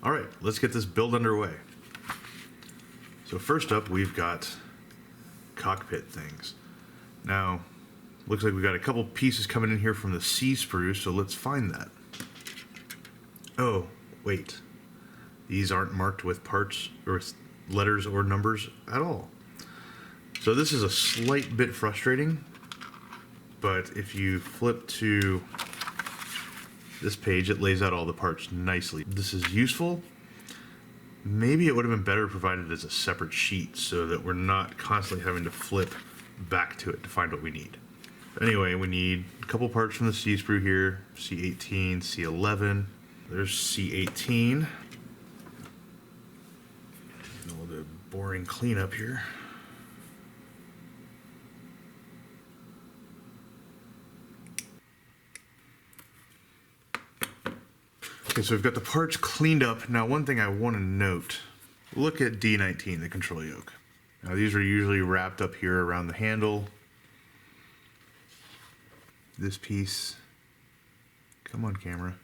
All right, let's get this build underway. So first up, we've got cockpit things. Now, looks like we've got a couple pieces coming in here from the C sprue, so let's find that. Oh, wait. These aren't marked with parts or letters or numbers at all. So this is a slight bit frustrating, but if you flip to this page, it lays out all the parts nicely. This is useful. Maybe it would have been better provided as a separate sheet so that we're not constantly having to flip back to it to find what we need. Anyway, we need a couple parts from the C sprue here, C18, C11. There's C18. A little bit of boring cleanup here. Okay, so we've got the parts cleaned up. Now, one thing I want to note, look at D19, the control yoke. Now, these are usually wrapped up here around the handle. This piece, come on camera,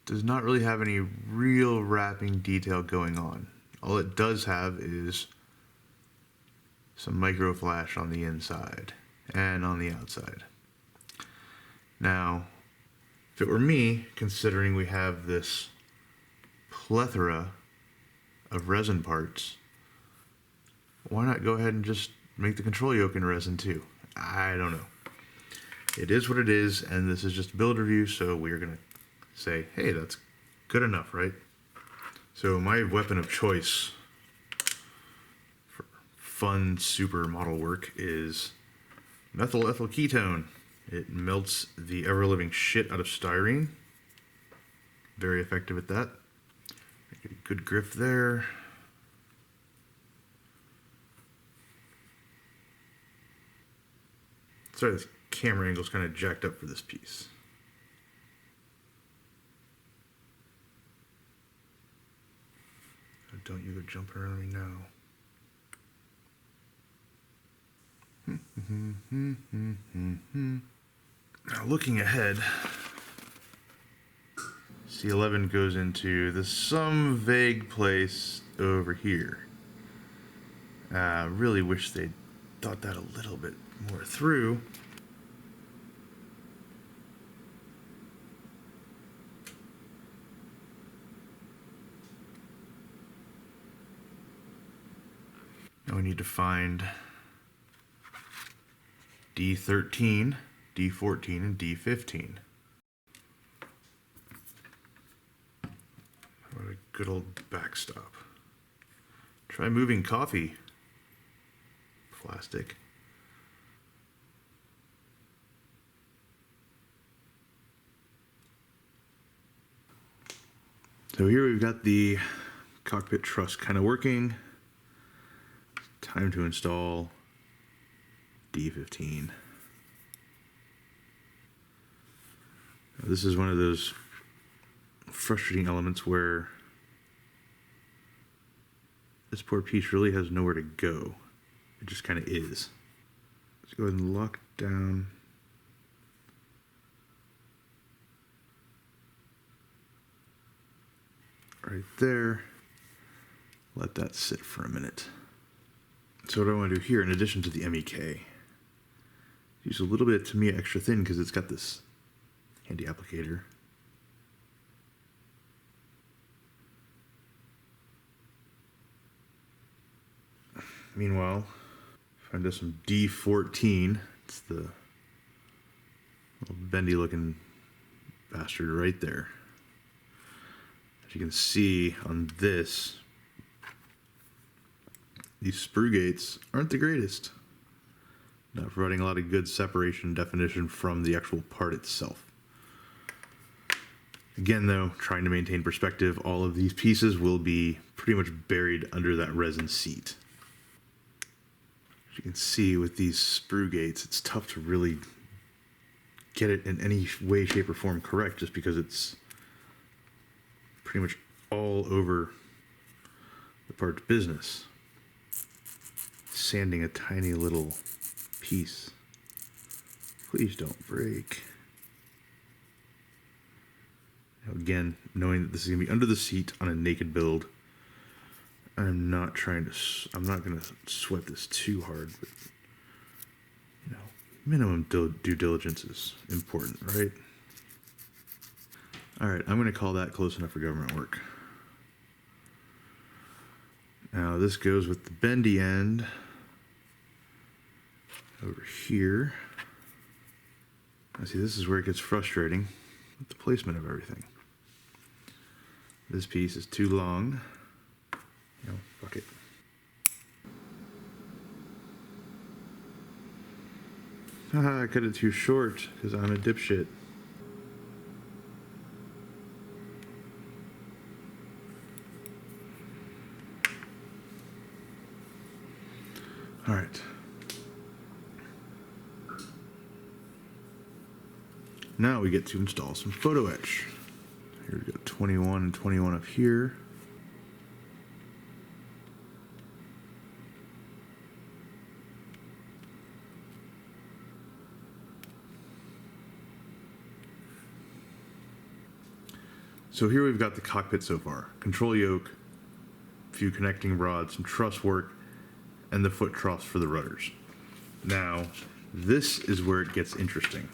does not really have any real wrapping detail going on. All it does have is some micro flash on the inside and on the outside. Now, if it were me, considering we have this plethora of resin parts, why not go ahead and just make the control yoke in resin too? I don't know. It is what it is, and this is just a build review, so we're gonna say, hey, that's good enough, right? So my weapon of choice for fun super model work is methyl ethyl ketone. It melts the ever-living shit out of styrene. Very effective at that. Get a good grip there. Sorry, this camera angle's kind of jacked up for this piece. Oh, don't you go jumping around me now. Now, looking ahead, C11 goes into some vague place over here. Really wish they'd thought that a little bit more through. Now we need to find D13, D14, and D15. What a good old backstop. Try moving coffee. Plastic. So here we've got the cockpit truss kind of working. Time to install D15. This is one of those frustrating elements where this poor piece really has nowhere to go. It just kind of is. Let's go ahead and lock down. Right there. Let that sit for a minute. So what I want to do here, in addition to the MEK, use a little bit, to me, extra thin because it's got this handy applicator. Meanwhile, if I do some D14, it's the little bendy looking bastard right there. As you can see on this, these sprue gates aren't the greatest. Not providing a lot of good separation and definition from the actual part itself. Again though, trying to maintain perspective, all of these pieces will be pretty much buried under that resin seat. As you can see with these sprue gates, it's tough to really get it in any way, shape, or form correct just because it's pretty much all over the part's business. Sanding a tiny little piece. Please don't break. Now Again, knowing that this is going to be under the seat on a naked build, I'm not going to sweat this too hard, but, you know, minimum due diligence is important, right? All right, I'm going to call that close enough for government work. Now this goes with the bendy end over here. I see this is where it gets frustrating with the placement of everything. This piece is too long. You know, fuck it. Haha, I cut it too short because I'm a dipshit. All right. Now we get to install some photo etch. Here we go, 21 and 21 up here. So here we've got the cockpit so far. Control yoke, a few connecting rods, some truss work, and the foot troughs for the rudders. Now, this is where it gets interesting.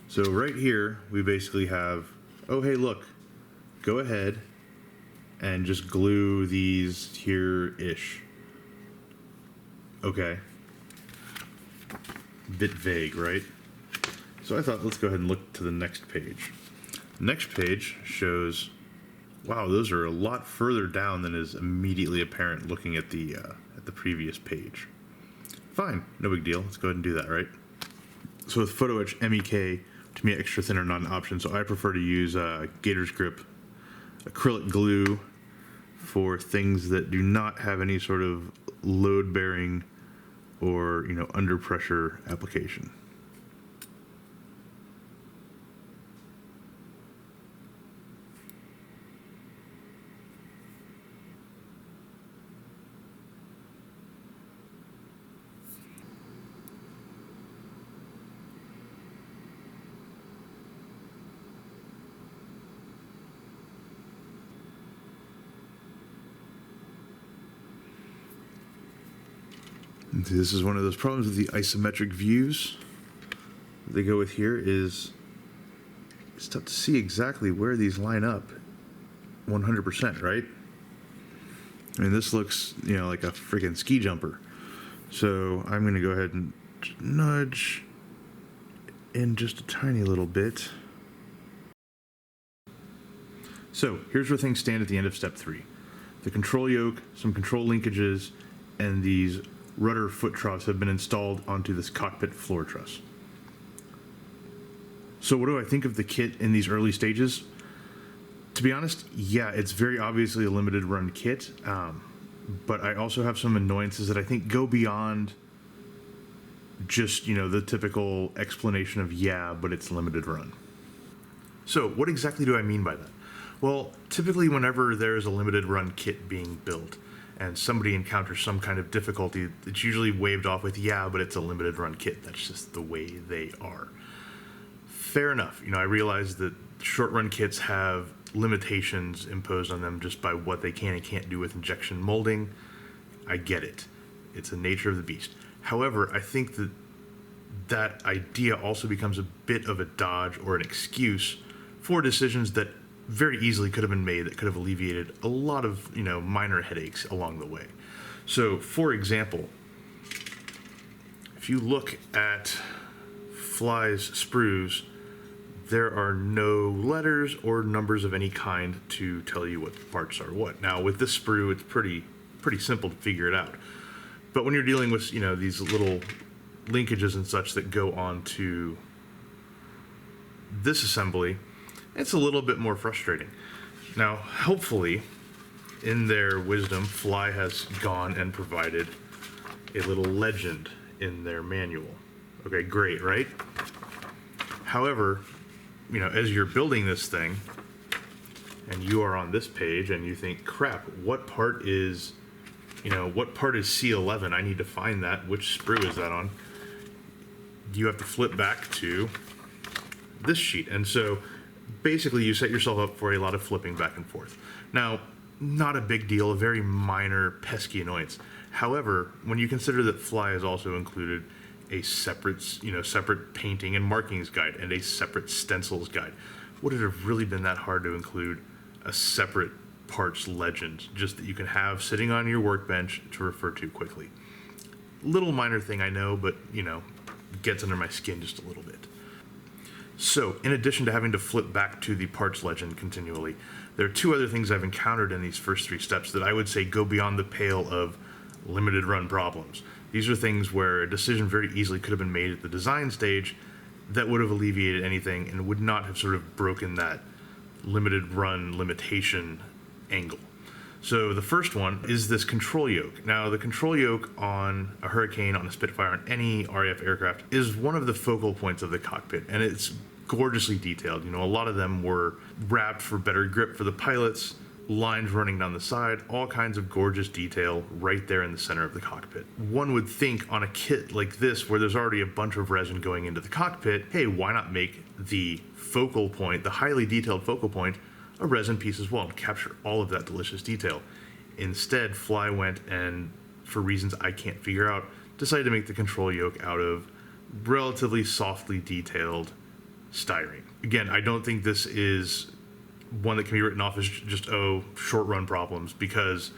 So right here, we basically have, oh hey look, go ahead and just glue these here-ish. Okay. Bit vague, right? So I thought, let's go ahead and look to the next page. Next page shows, wow, those are a lot further down than is immediately apparent looking at the previous page. Fine, no big deal. Let's go ahead and do that, right? So with photo etch MEK, to me, extra thin are not an option, so I prefer to use Gator's Grip acrylic glue for things that do not have any sort of load-bearing or, you know, under pressure application. And this is one of those problems with the isometric views that they go with here is it's tough to see exactly where these line up 100%, right? I mean, this looks, you know, like a freaking ski jumper. So I'm going to go ahead and nudge in just a tiny little bit. So here's where things stand at the end of step 3. The control yoke, some control linkages, and these rudder foot troughs have been installed onto this cockpit floor truss. So what do I think of the kit in these early stages? To be honest, yeah, it's very obviously a limited run kit, but I also have some annoyances that I think go beyond just, you know, the typical explanation of, yeah, but it's limited run. So what exactly do I mean by that? Well, typically whenever there is a limited run kit being built and somebody encounters some kind of difficulty, it's usually waved off with, yeah, but it's a limited run kit. That's just the way they are. Fair enough. You know, I realize that short run kits have limitations imposed on them just by what they can and can't do with injection molding. I get it. It's the nature of the beast. However, I think that that idea also becomes a bit of a dodge or an excuse for decisions that very easily could have been made that could have alleviated a lot of, you know, minor headaches along the way. So, for example, if you look at Fly's sprues, there are no letters or numbers of any kind to tell you what parts are what. Now, with this sprue, it's pretty simple to figure it out. But when you're dealing with, you know, these little linkages and such that go on to this assembly, it's a little bit more frustrating. Now, hopefully, in their wisdom, Fly has gone and provided a little legend in their manual. Okay, great, right? However, you know, as you're building this thing, and you are on this page, and you think, crap, what part is C11? I need to find that. Which sprue is that on? You have to flip back to this sheet. And so basically you set yourself up for a lot of flipping back and forth. Now, not a big deal, a very minor pesky annoyance. However, when you consider that Fly has also included a separate painting and markings guide and a separate stencils guide, would it have really been that hard to include a separate parts legend just that you can have sitting on your workbench to refer to quickly? Little minor thing, I know, but gets under my skin just a little bit. So, in addition to having to flip back to the parts legend continually, there are two other things I've encountered in these first three steps that I would say go beyond the pale of limited run problems. These are things where a decision very easily could have been made at the design stage that would have alleviated anything and would not have sort of broken that limited run limitation angle. So the first one is this control yoke. Now, the control yoke on a Hurricane, on a Spitfire, on any RAF aircraft is one of the focal points of the cockpit, and it's gorgeously detailed. A lot of them were wrapped for better grip for the pilots, lines running down the side, all kinds of gorgeous detail right there in the center of the cockpit. One would think on a kit like this, where there's already a bunch of resin going into the cockpit, hey, why not make the focal point, the highly detailed focal point, a resin piece as well and capture all of that delicious detail. Instead, Fly went and, for reasons I can't figure out, decided to make the control yoke out of relatively softly detailed styrene. Again, I don't think this is one that can be written off as just, short run problems, because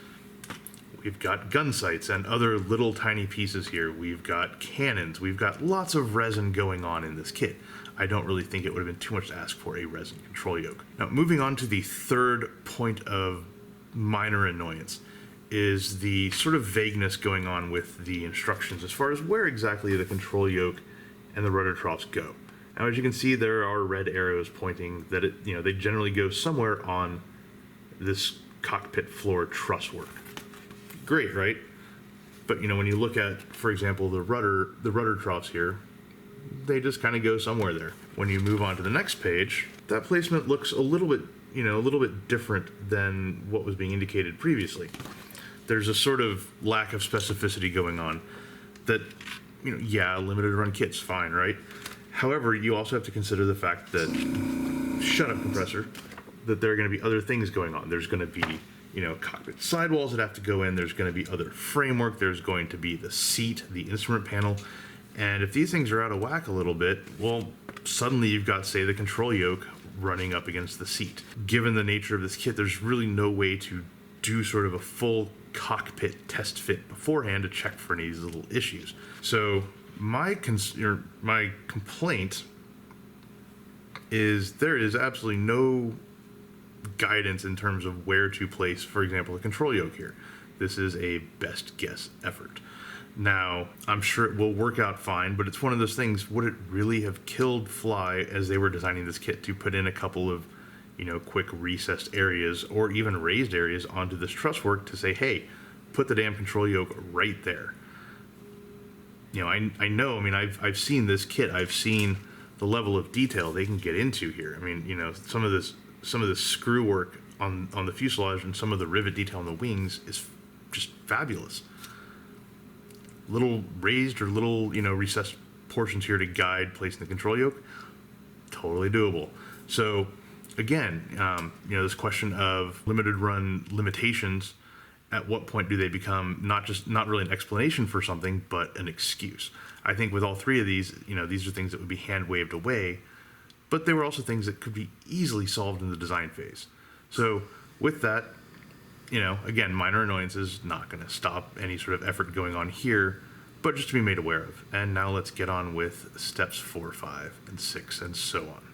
we've got gun sights and other little tiny pieces here. We've got cannons. We've got lots of resin going on in this kit. I don't really think it would have been too much to ask for a resin control yoke. Now, moving on to the third point of minor annoyance is the sort of vagueness going on with the instructions as far as where exactly the control yoke and the rudder troughs go. Now, as you can see, there are red arrows pointing that they generally go somewhere on this cockpit floor truss work. Great, right? But when you look at, for example, the rudder troughs here, they just kind of go somewhere there. When you move on to the next page, that placement looks a little bit different than what was being indicated previously. There's a sort of lack of specificity going on that, limited run kit's fine, right? However, you also have to consider the fact that, shut up compressor, that there are going to be other things going on. There's going to be, cockpit sidewalls that have to go in. There's going to be other framework. There's going to be the seat, the instrument panel. And if these things are out of whack a little bit, well, suddenly you've got, say, the control yoke running up against the seat. Given the nature of this kit, there's really no way to do sort of a full cockpit test fit beforehand to check for any of these little issues. So my complaint is there is absolutely no guidance in terms of where to place, for example, the control yoke here. This is a best guess effort. Now, I'm sure it will work out fine, but it's one of those things, would it really have killed Fly as they were designing this kit to put in a couple of, quick recessed areas or even raised areas onto this truss work to say, hey, put the damn control yoke right there? I know, I've seen this kit. I've seen the level of detail they can get into here. Some of this screw work on the fuselage and some of the rivet detail on the wings is just fabulous. Little raised or little, recessed portions here to guide placing the control yoke, totally doable. So again, this question of limited run limitations, at what point do they become not really an explanation for something, but an excuse? I think with all three of these, these are things that would be hand waved away, but they were also things that could be easily solved in the design phase. So with that, again, minor annoyances, not going to stop any sort of effort going on here, but just to be made aware of. And now let's get on with steps 4, 5, and 6, and so on.